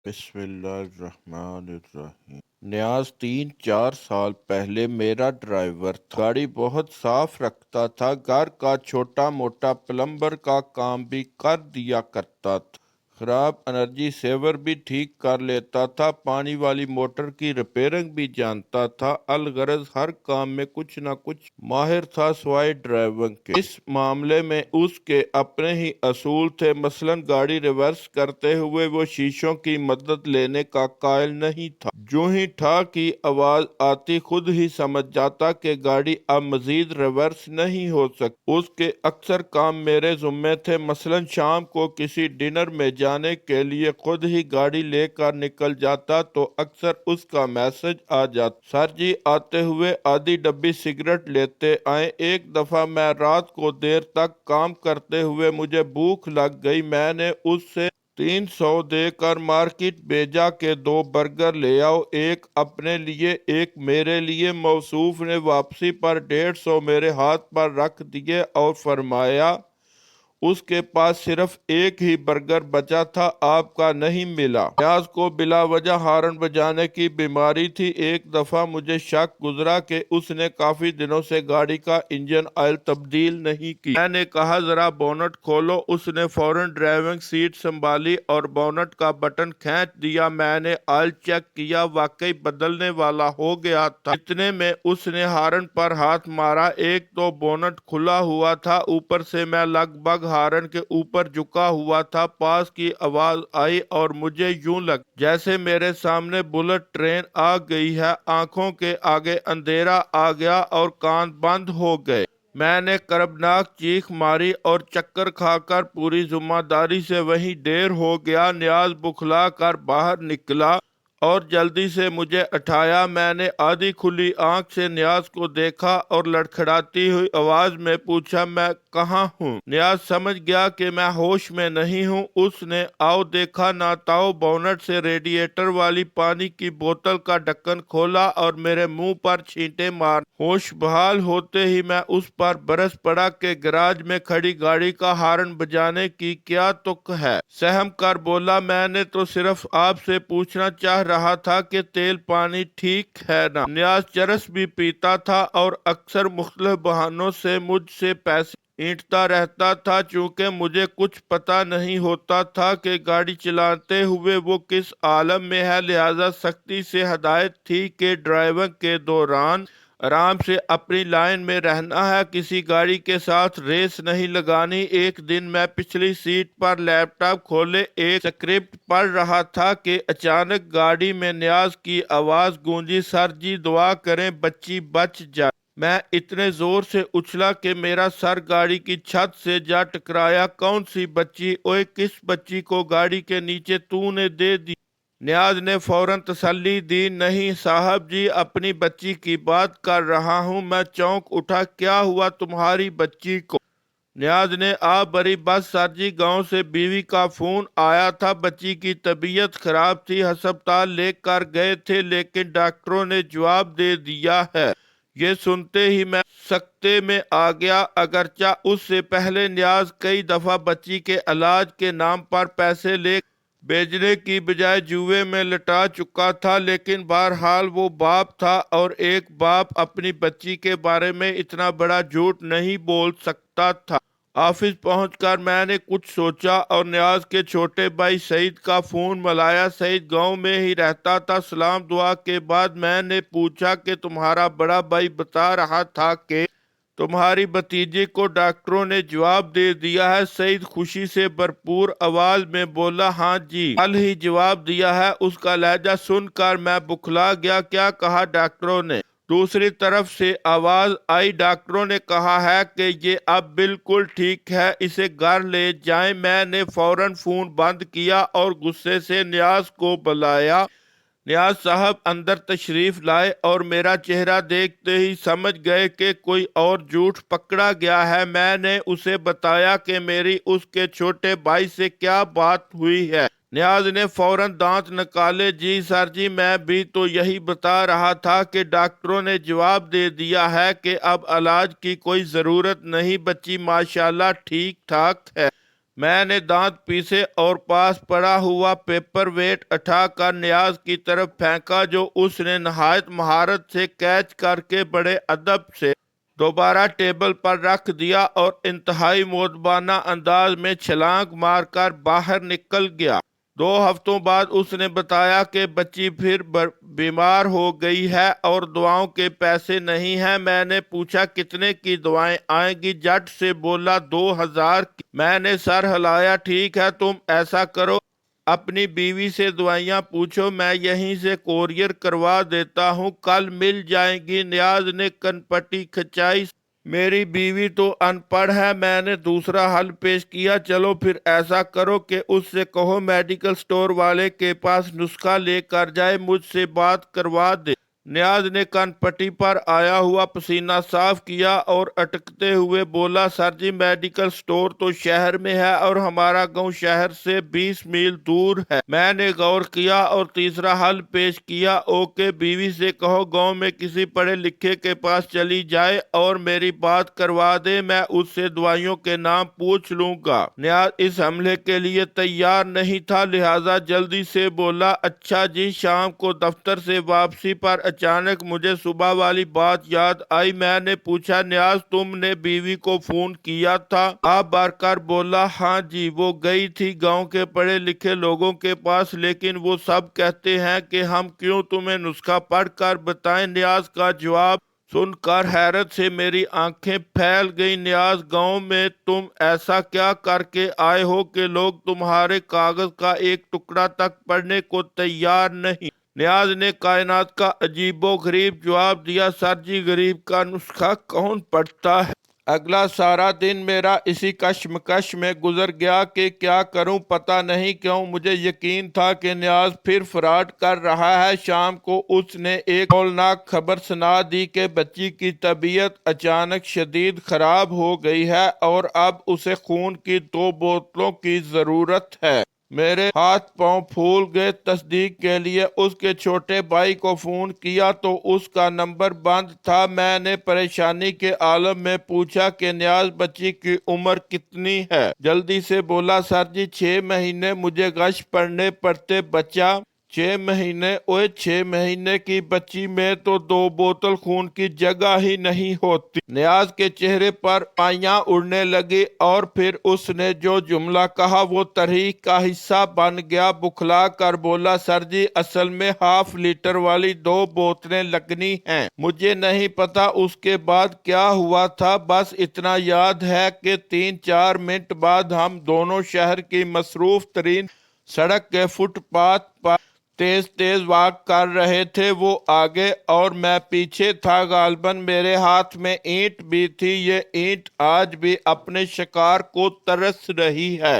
بسم اللہ الرحمن الرحیم۔ نیاز 3-4 سال پہلے میرا ڈرائیور تھا۔ گاڑی بہت صاف رکھتا تھا، گھر کا چھوٹا موٹا پلمبر کا کام بھی کر دیا کرتا تھا، خراب انرجی سیور بھی ٹھیک کر لیتا تھا، پانی والی موٹر کی ریپیرنگ بھی جانتا تھا۔ الغرض ہر کام میں کچھ نہ کچھ ماہر تھا سوائے ڈرائیونگ کے۔ اس معاملے میں اس کے اپنے ہی اصول تھے، مثلاً گاڑی ریورس کرتے ہوئے وہ شیشوں کی مدد لینے کا قائل نہیں تھا۔ جو ہی ٹھا کی آواز آتی خود ہی سمجھ جاتا کہ گاڑی اب مزید ریورس نہیں ہو سکتی۔ اس کے اکثر کام میرے ذمے تھے، مثلاً شام کو کسی ڈنر میں جانے کے لیے خود ہی گاڑی لے کر نکل جاتا تو اکثر اس کا میسج آ جاتا، سر جی آتے ہوئے آدھی ڈبی سگریٹ لیتے آئیں۔ ایک دفعہ میں رات کو دیر تک کام کرتے ہوئے مجھے بھوک لگ گئی، میں نے اس سے 300 دے کر مارکیٹ بھیجا کہ 2 برگر لے آؤ، ایک اپنے لیے ایک میرے لیے۔ موصوف نے واپسی پر 150 میرے ہاتھ پر رکھ دیے اور فرمایا اس کے پاس صرف ایک ہی برگر بچا تھا، آپ کا نہیں ملا۔ نیاز کو بلا وجہ ہارن بجانے کی بیماری تھی۔ ایک دفعہ مجھے شک گزرا کہ اس نے کافی دنوں سے گاڑی کا انجن آئل تبدیل نہیں کی۔ میں نے کہا ذرا بونٹ کھولو، اس نے فوراً ڈرائیونگ سیٹ سنبھالی اور بونٹ کا بٹن کھینچ دیا۔ میں نے آئل چیک کیا، واقعی بدلنے والا ہو گیا تھا۔ اتنے میں اس نے ہارن پر ہاتھ مارا، ایک تو بونٹ کھلا ہوا تھا، اوپر سے میں لگ بھگ ہارن کے اوپر جھکا ہوا تھا۔ پاس کی آواز آئی اور مجھے یوں لگ جیسے میرے سامنے بلٹ ٹرین آ گئی ہے۔ آنکھوں کے آگے اندھیرا آ گیا اور کان بند ہو گئے۔ میں نے کربناک چیخ ماری اور چکر کھا کر پوری ذمہ داری سے وہیں ڈیر ہو گیا۔ نیاز بکھلا کر باہر نکلا اور جلدی سے مجھے اٹھایا۔ میں نے آدھی کھلی آنکھ سے نیاز کو دیکھا اور لڑکھڑاتی ہوئی آواز میں پوچھا میں کہاں ہوں؟ نیاز سمجھ گیا کہ میں ہوش میں نہیں ہوں۔ اس نے آؤ دیکھا نہ تاؤ بونٹ سے ریڈیٹر والی پانی کی بوتل کا ڈھکن کھولا اور میرے منہ پر چھینٹے مار۔ ہوش بحال ہوتے ہی میں اس پر برس پڑا کہ گراج میں کھڑی گاڑی کا ہارن بجانے کی کیا تک ہے۔ سہم کر بولا میں نے تو صرف آپ سے پوچھنا چاہ رہا تھا کہ تیل پانی ٹھیک ہے نا؟ نیاز چرس بھی پیتا تھا اور اکثر مختلف بہانوں سے مجھ سے پیسے اینٹتا رہتا تھا۔ چونکہ مجھے کچھ پتہ نہیں ہوتا تھا کہ گاڑی چلاتے ہوئے وہ کس عالم میں ہے، لہذا سختی سے ہدایت تھی کہ ڈرائیونگ کے دوران آرام سے اپنی لائن میں رہنا ہے، کسی گاڑی کے ساتھ ریس نہیں لگانی۔ ایک دن میں پچھلی سیٹ پر لیپ ٹاپ کھولے ایک سکرپٹ پڑھ رہا تھا کہ اچانک گاڑی میں نیاز کی آواز گونجی، سر جی دعا کریں بچی بچ جائے۔ میں اتنے زور سے اچھلا کہ میرا سر گاڑی کی چھت سے جا ٹکرایا۔ کون سی بچی؟ اوئے کس بچی کو گاڑی کے نیچے تو نے دے دی؟ نیاز نے فوراً تسلی دی، نہیں صاحب جی اپنی بچی کی بات کر رہا ہوں۔ میں چونک اٹھا، کیا ہوا تمہاری بچی کو؟ نیاز نے بری بس سر جی، گاؤں سے بیوی کا فون آیا تھا، بچی کی طبیعت خراب تھی، ہسپتال لے کر گئے تھے لیکن ڈاکٹروں نے جواب دے دیا ہے۔ یہ سنتے ہی میں سکتے میں آ گیا۔ اگرچہ اس سے پہلے نیاز کئی دفعہ بچی کے علاج کے نام پر پیسے لے بیچنے کی بجائے جوئے میں لٹا چکا تھا، لیکن بہرحال وہ باپ تھا اور ایک باپ اپنی بچی کے بارے میں اتنا بڑا جھوٹ نہیں بول سکتا تھا۔ آفس پہنچ کر میں نے کچھ سوچا اور نیاز کے چھوٹے بھائی سعید کا فون ملایا۔ سعید گاؤں میں ہی رہتا تھا۔ سلام دعا کے بعد میں نے پوچھا کہ تمہارا بڑا بھائی بتا رہا تھا کہ تمہاری بھتیجی کو ڈاکٹروں نے جواب دے دیا ہے۔ سعید خوشی سے بھرپور آواز میں بولا، ہاں جی کل ہی جواب دیا ہے۔ اس کا لہجہ سن کر میں بکھلا گیا، کیا کہا ڈاکٹروں نے؟ دوسری طرف سے آواز آئی، ڈاکٹروں نے کہا ہے کہ یہ اب بالکل ٹھیک ہے، اسے گھر لے جائیں۔ میں نے فوراً فون بند کیا اور غصے سے نیاز کو بلایا۔ نیاز صاحب اندر تشریف لائے اور میرا چہرہ دیکھتے ہی سمجھ گئے کہ کوئی اور جھوٹ پکڑا گیا ہے۔ میں نے اسے بتایا کہ میری اس کے چھوٹے بھائی سے کیا بات ہوئی ہے۔ نیاز نے فوراً دانت نکالے، جی سر جی میں بھی تو یہی بتا رہا تھا کہ ڈاکٹروں نے جواب دے دیا ہے کہ اب علاج کی کوئی ضرورت نہیں، بچی ماشاءاللہ ٹھیک ٹھاک ہے۔ میں نے دانت پیسے اور پاس پڑا ہوا پیپر ویٹ اٹھا کر نیاز کی طرف پھینکا، جو اس نے نہایت مہارت سے کیچ کر کے بڑے ادب سے دوبارہ ٹیبل پر رکھ دیا اور انتہائی مؤدبانہ انداز میں چھلانگ مار کر باہر نکل گیا۔ 2 ہفتوں بعد اس نے بتایا کہ بچی پھر بیمار ہو گئی ہے اور دواؤں کے پیسے نہیں ہیں۔ میں نے پوچھا کتنے کی دوائیں آئیں گی؟ جٹ سے بولا 2000 کی۔ میں نے سر ہلایا۔ ٹھیک ہے، تم ایسا کرو، اپنی بیوی سے دوائیاں پوچھو، میں یہیں سے کورئر کروا دیتا ہوں، کل مل جائیں گی۔ نیاز نے کنپٹی کھچائی۔ میری بیوی تو ان پڑھ ہے۔ میں نے دوسرا حل پیش کیا، چلو پھر ایسا کرو کہ اس سے کہو میڈیکل سٹور والے کے پاس نسخہ لے کر جائے، مجھ سے بات کروا دے۔ نیاز نے کن پٹی پر آیا ہوا پسینہ صاف کیا اور اٹکتے ہوئے بولا، سر جی میڈیکل سٹور تو شہر میں ہے اور ہمارا گاؤں شہر سے 20 میل دور ہے۔ میں نے غور کیا اور تیسرا حل پیش کیا، اوکے، بیوی سے کہو گاؤں میں کسی پڑھے لکھے کے پاس چلی جائے اور میری بات کروا دے، میں اس سے دوائیوں کے نام پوچھ لوں گا۔ نیاز اس حملے کے لیے تیار نہیں تھا، لہذا جلدی سے بولا، اچھا جی۔ شام کو دفتر سے واپسی پر اچانک مجھے صبح والی بات یاد آئی۔ میں نے پوچھا، نیاز تم نے بیوی کو فون کیا تھا؟ آپ بھر کر بولا، ہاں جی، وہ گئی تھی گاؤں کے پڑھے لکھے لوگوں کے پاس، لیکن وہ سب کہتے ہیں کہ ہم کیوں تمہیں نسخہ پڑھ کر بتائیں۔ نیاز کا جواب سن کر حیرت سے میری آنکھیں پھیل گئیں۔ نیاز، گاؤں میں تم ایسا کیا کر کے آئے ہو کہ لوگ تمہارے کاغذ کا ایک ٹکڑا تک پڑھنے کو تیار نہیں؟ نیاز نے کائنات کا عجیب و غریب جواب دیا، سر جی غریب کا نسخہ کون پڑھتا ہے؟ اگلا سارا دن میرا اسی کشمکش میں گزر گیا کہ کیا کروں۔ پتہ نہیں کیوں مجھے یقین تھا کہ نیاز پھر فراڈ کر رہا ہے۔ شام کو اس نے ایک ہولناک خبر سنا دی کہ بچی کی طبیعت اچانک شدید خراب ہو گئی ہے اور اب اسے خون کی 2 بوتلوں کی ضرورت ہے۔ میرے ہاتھ پاؤں پھول گئے۔ تصدیق کے لیے اس کے چھوٹے بھائی کو فون کیا تو اس کا نمبر بند تھا۔ میں نے پریشانی کے عالم میں پوچھا کہ نیاز بچی کی عمر کتنی ہے؟ جلدی سے بولا، سر جی 6 مہینے مجھے غش پڑنے پڑتے بچہ۔ 6 مہینے؟ اوے 6 مہینے کی بچی میں تو 2 بوتل خون کی جگہ ہی نہیں ہوتی۔ نیاز کے چہرے پر پائیاں اڑنے لگی اور پھر اس نے جو جملہ کہا وہ تاریخ کا حصہ بن گیا۔ بکھلا کر بولا، سر جی اصل میں ½ لیٹر والی 2 بوتلیں لگنی ہیں۔ مجھے نہیں پتا اس کے بعد کیا ہوا تھا، بس اتنا یاد ہے کہ 3-4 منٹ بعد ہم دونوں شہر کی مصروف ترین سڑک کے فٹ پاتھ پر تیز تیز واک کر رہے تھے۔ وہ آگے اور میں پیچھے تھا۔ غالباً میرے ہاتھ میں اینٹ بھی تھی۔ یہ اینٹ آج بھی اپنے شکار کو ترس رہی ہے۔